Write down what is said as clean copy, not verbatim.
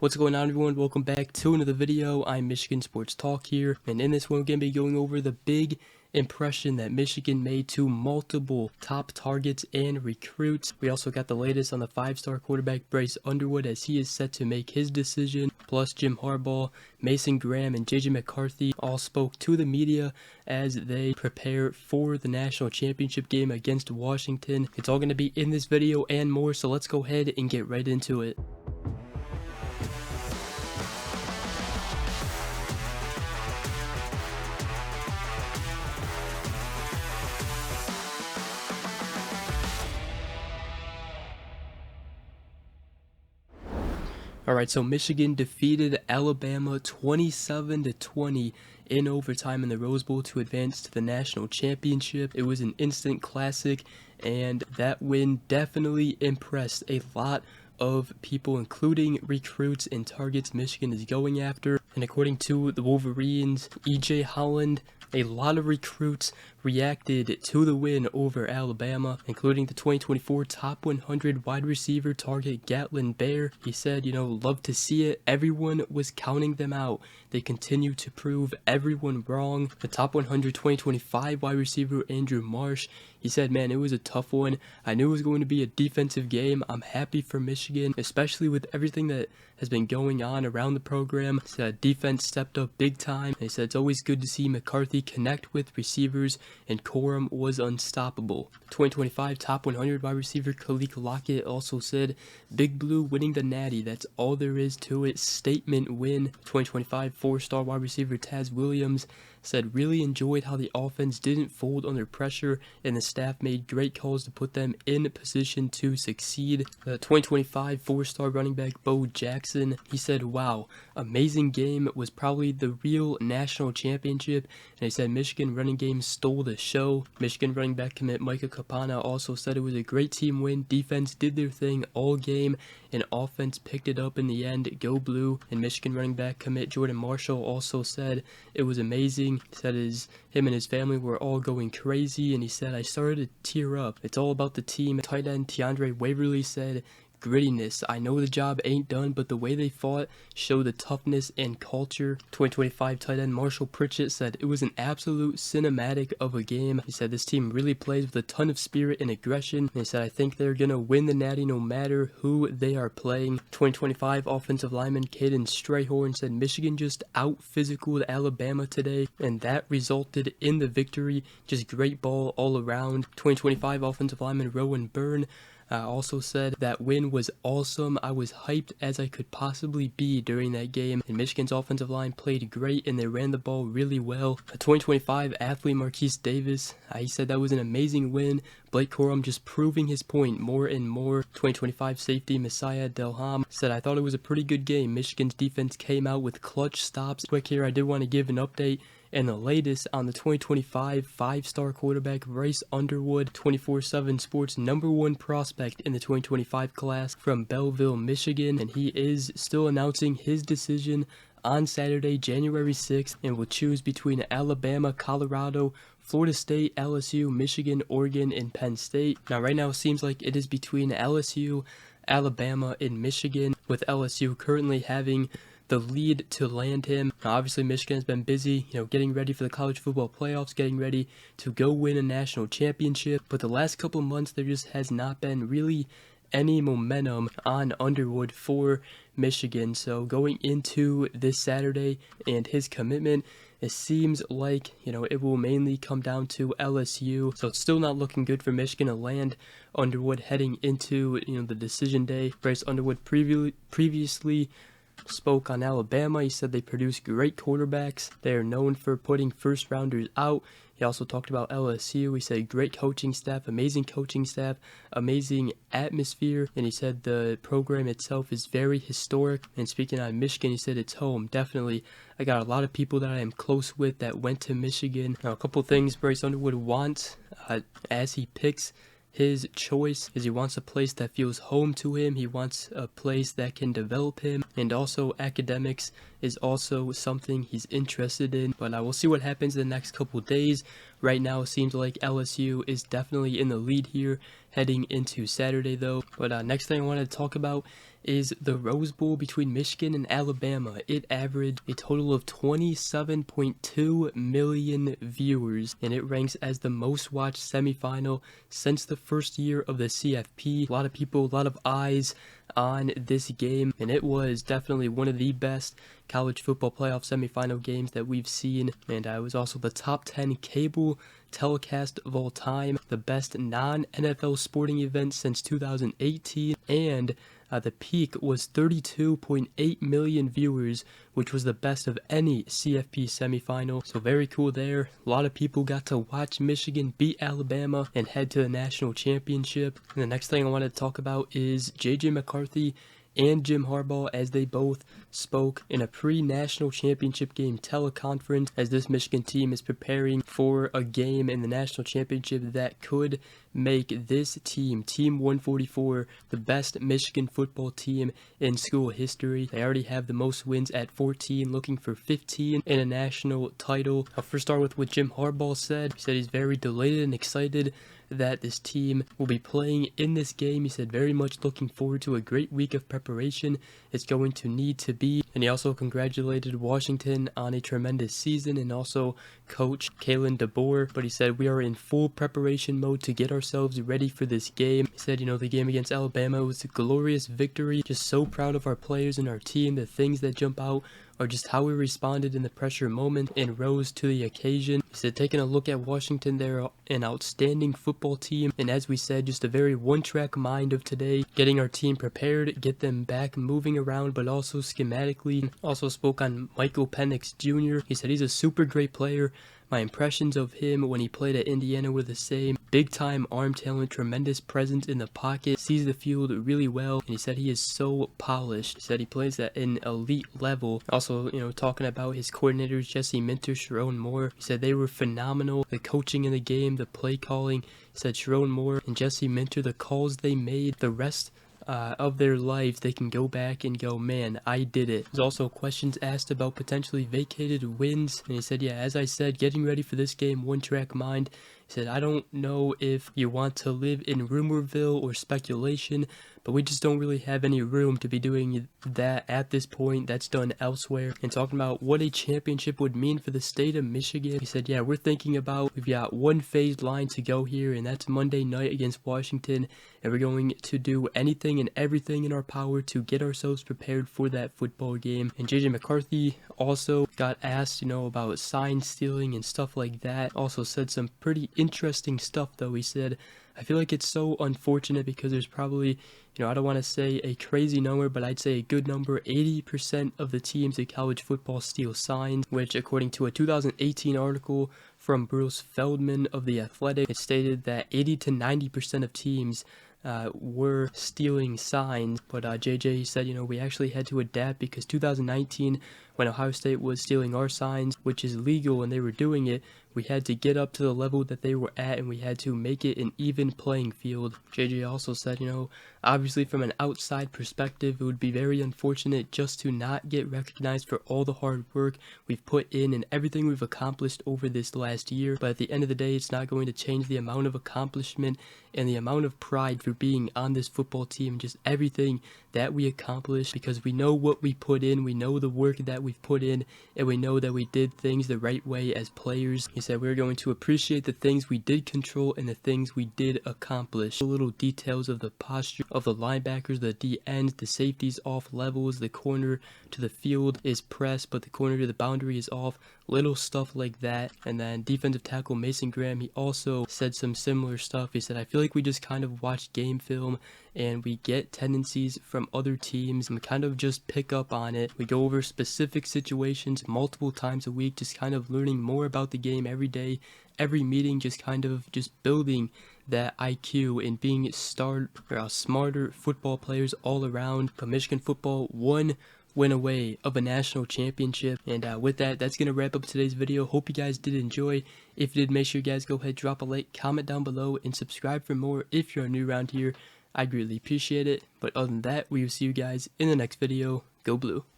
What's going on, everyone? Welcome back to another video. I'm Michigan Sports Talk here, and in this one we're going to be going over the big impression that Michigan made to multiple top targets and recruits. We also got the latest on the 5-star quarterback Bryce Underwood, as he is set to make his decision. Plus Jim Harbaugh, Mason Graham, and JJ McCarthy all spoke to the media as they prepare for the national championship game against Washington. It's all going to be in this video and more, so let's go ahead and get right into it. Alright, so Michigan defeated Alabama 27-20 in overtime in the Rose Bowl to advance to the national championship. It was an instant classic, and that win definitely impressed a lot of people, including recruits and targets Michigan is going after. And according to the Wolverines, E.J. Holland, a lot of recruits reacted to the win over Alabama, including the 2024 top 100 wide receiver target Gatlin Bear. He said, love to see it. Everyone was counting them out. They continue to prove everyone wrong. The top 100 2025 wide receiver Andrew Marsh, he said, man, it was a tough one. I knew it was going to be a defensive game. I'm happy for Michigan, especially with everything that has been going on around the program. He said defense stepped up big time. And he said it's always good to see McCarthy connect with receivers, and Corum was unstoppable. 2025 top 100 wide receiver Khalil Lockett also said, Big Blue winning the Natty, that's all there is to it. Statement win. 2025 4-star wide receiver Taz Williams said, really enjoyed how the offense didn't fold under pressure, and the staff made great calls to put them in position to succeed. The 2025 4-star running back Bo Jackson, he said, wow, amazing game, was probably the real national championship. And he said Michigan running game stole the show. Michigan running back commit Micah Kapana also said it was a great team win. Defense did their thing all game, and offense picked it up in the end. Go Blue. And Michigan running back commit Jordan Marshall also said it was amazing. He said him and his family were all going crazy, and he said, I started to tear up. It's all about the team. Tight end Tiandre Waverly said, grittiness. I know the job ain't done, but the way they fought showed the toughness and culture. 2025 tight end Marshall Pritchett said it was an absolute cinematic of a game. He said this team really plays with a ton of spirit and aggression. And he said I think they're gonna win the Natty no matter who they are playing. 2025 offensive lineman Caden Strayhorn said Michigan just out physicaled Alabama today, and that resulted in the victory. Just great ball all around. 2025 offensive lineman Rowan Byrne also said that win was awesome. I was hyped as I could possibly be during that game, and Michigan's offensive line played great and they ran the ball really well. A 2025 athlete Marquise Davis, he said that was an amazing win. Blake Corum just proving his point more and more. 2025 safety Messiah Delham said, I thought it was a pretty good game. Michigan's defense came out with clutch stops. Quick here, I did want to give an update and the latest on the 2025 5-star quarterback Bryce Underwood. 24/7 Sports #1 prospect in the 2025 class from Belleville, Michigan, and he is still announcing his decision on Saturday, January 6th, and will choose between Alabama, Colorado, Florida State, LSU, Michigan, Oregon, and Penn State. Now right now it seems like it is between LSU, Alabama, and Michigan, with LSU currently having the lead to land him. Now, obviously Michigan has been busy, getting ready for the college football playoffs, getting ready to go win a national championship, but the last couple months there just has not been really any momentum on Underwood for Michigan. So going into this Saturday and his commitment, it seems like, it will mainly come down to LSU. So it's still not looking good for Michigan to land Underwood heading into, the decision day. Bryce Underwood previously spoke on Alabama. He said they produce great quarterbacks. They are known for putting first rounders out. He also talked about LSU. He said great coaching staff, amazing atmosphere, and he said the program itself is very historic. And speaking on Michigan, he said it's home, definitely. I got a lot of people that I am close with that went to Michigan. Now, a couple things Bryce Underwood wants as he picks his choice is he wants a place that feels home to him. He wants a place that can develop him, and also academics is also something he's interested in. But we'll see what happens in the next couple days. Right now it seems like LSU is definitely in the lead here heading into Saturday though. But next thing I wanted to talk about is the Rose Bowl between Michigan and Alabama. It averaged a total of 27.2 million viewers, and it ranks as the most watched semifinal since the first year of the CFP. A lot of people, a lot of eyes on this game, and it was definitely one of the best college football playoff semifinal games that we've seen, and it was also the top 10 cable telecast of all time, the best non-NFL sporting event since 2018, and the peak was 32.8 million viewers, which was the best of any CFP semifinal. So very cool there. A lot of people got to watch Michigan beat Alabama and head to the national championship. And the next thing I want to talk about is JJ McCarthy and Jim Harbaugh, as they both spoke in a pre-national championship game teleconference, as this Michigan team is preparing for a game in the national championship that could make this team, Team 144, the best Michigan football team in school history. They already have the most wins at 14, looking for 15 in a national title. I'll first start with what Jim Harbaugh said. He said he's very delighted and excited that this team will be playing in this game. He said very much looking forward to a great week of preparation. It's going to need to be. And he also congratulated Washington on a tremendous season, and also coach Kalen DeBoer. But he said we are in full preparation mode to get ourselves ready for this game. He said, the game against Alabama was a glorious victory. Just so proud of our players and our team. The things that jump out are just how we responded in the pressure moment and rose to the occasion. He said, taking a look at Washington, they're an outstanding football team, and as we said, just a very one-track mind of today, getting our team prepared, get them back moving around, but also schematically. Also spoke on Michael Penix Jr. He said he's a super great player. My impressions of him when he played at Indiana were the same. Big time arm talent, tremendous presence in the pocket, sees the field really well, and he said he is so polished. He said he plays at an elite level. Also, talking about his coordinators, Jesse Minter, Sharon Moore, he said they were phenomenal. The coaching in the game, the play calling, he said Sharon Moore and Jesse Minter, the calls they made, the rest of their lives, they can go back and go, man, I did it. There's also questions asked about potentially vacated wins, and he said, yeah, as I said, getting ready for this game, one track mind. He said, I don't know if you want to live in rumorville or speculation, but we just don't really have any room to be doing that at this point. That's done elsewhere. And talking about what a championship would mean for the state of Michigan, he said, yeah, we're thinking about, we've got one phased line to go here, and that's Monday night against Washington, and we're going to do anything and everything in our power to get ourselves prepared for that football game. And JJ McCarthy also got asked, about sign stealing and stuff like that. Also said some pretty interesting stuff, though. He said, I feel like it's so unfortunate because there's probably, I don't want to say a crazy number, but I'd say a good number, 80% of the teams in college football steal signs, which according to a 2018 article from Bruce Feldman of The Athletic, it stated that 80 to 90% of teams were stealing signs. But JJ said, we actually had to adapt because 2019, when Ohio State was stealing our signs, which is legal and they were doing it, we had to get up to the level that they were at, and we had to make it an even playing field. JJ also said, obviously from an outside perspective, it would be very unfortunate just to not get recognized for all the hard work we've put in and everything we've accomplished over this last year. But at the end of the day, it's not going to change the amount of accomplishment and the amount of pride for being on this football team, just everything that we accomplished, because we know what we put in, we know the work that we've put in, and we know that we did things the right way as players. He said we're going to appreciate the things we did control and the things we did accomplish. The little details of the posture of the linebackers, the D ends, the safeties off levels, the corner to the field is pressed, but the corner to the boundary is off. Little stuff like that. And then defensive tackle Mason Graham, he also said some similar stuff. He said, I feel like we just kind of watch game film and we get tendencies from other teams and kind of just pick up on it. We go over specific situations multiple times a week, just kind of learning more about the game every day, every meeting, just kind of just building that IQ and being smarter football players all around. But Michigan football won away of a national championship. And with that, that's going to wrap up today's video. Hope you guys did enjoy. If you did, make sure you guys go ahead, drop a like, comment down below, and subscribe for more if you're new around here. I greatly appreciate it. But other than that, we will see you guys in the next video. Go Blue.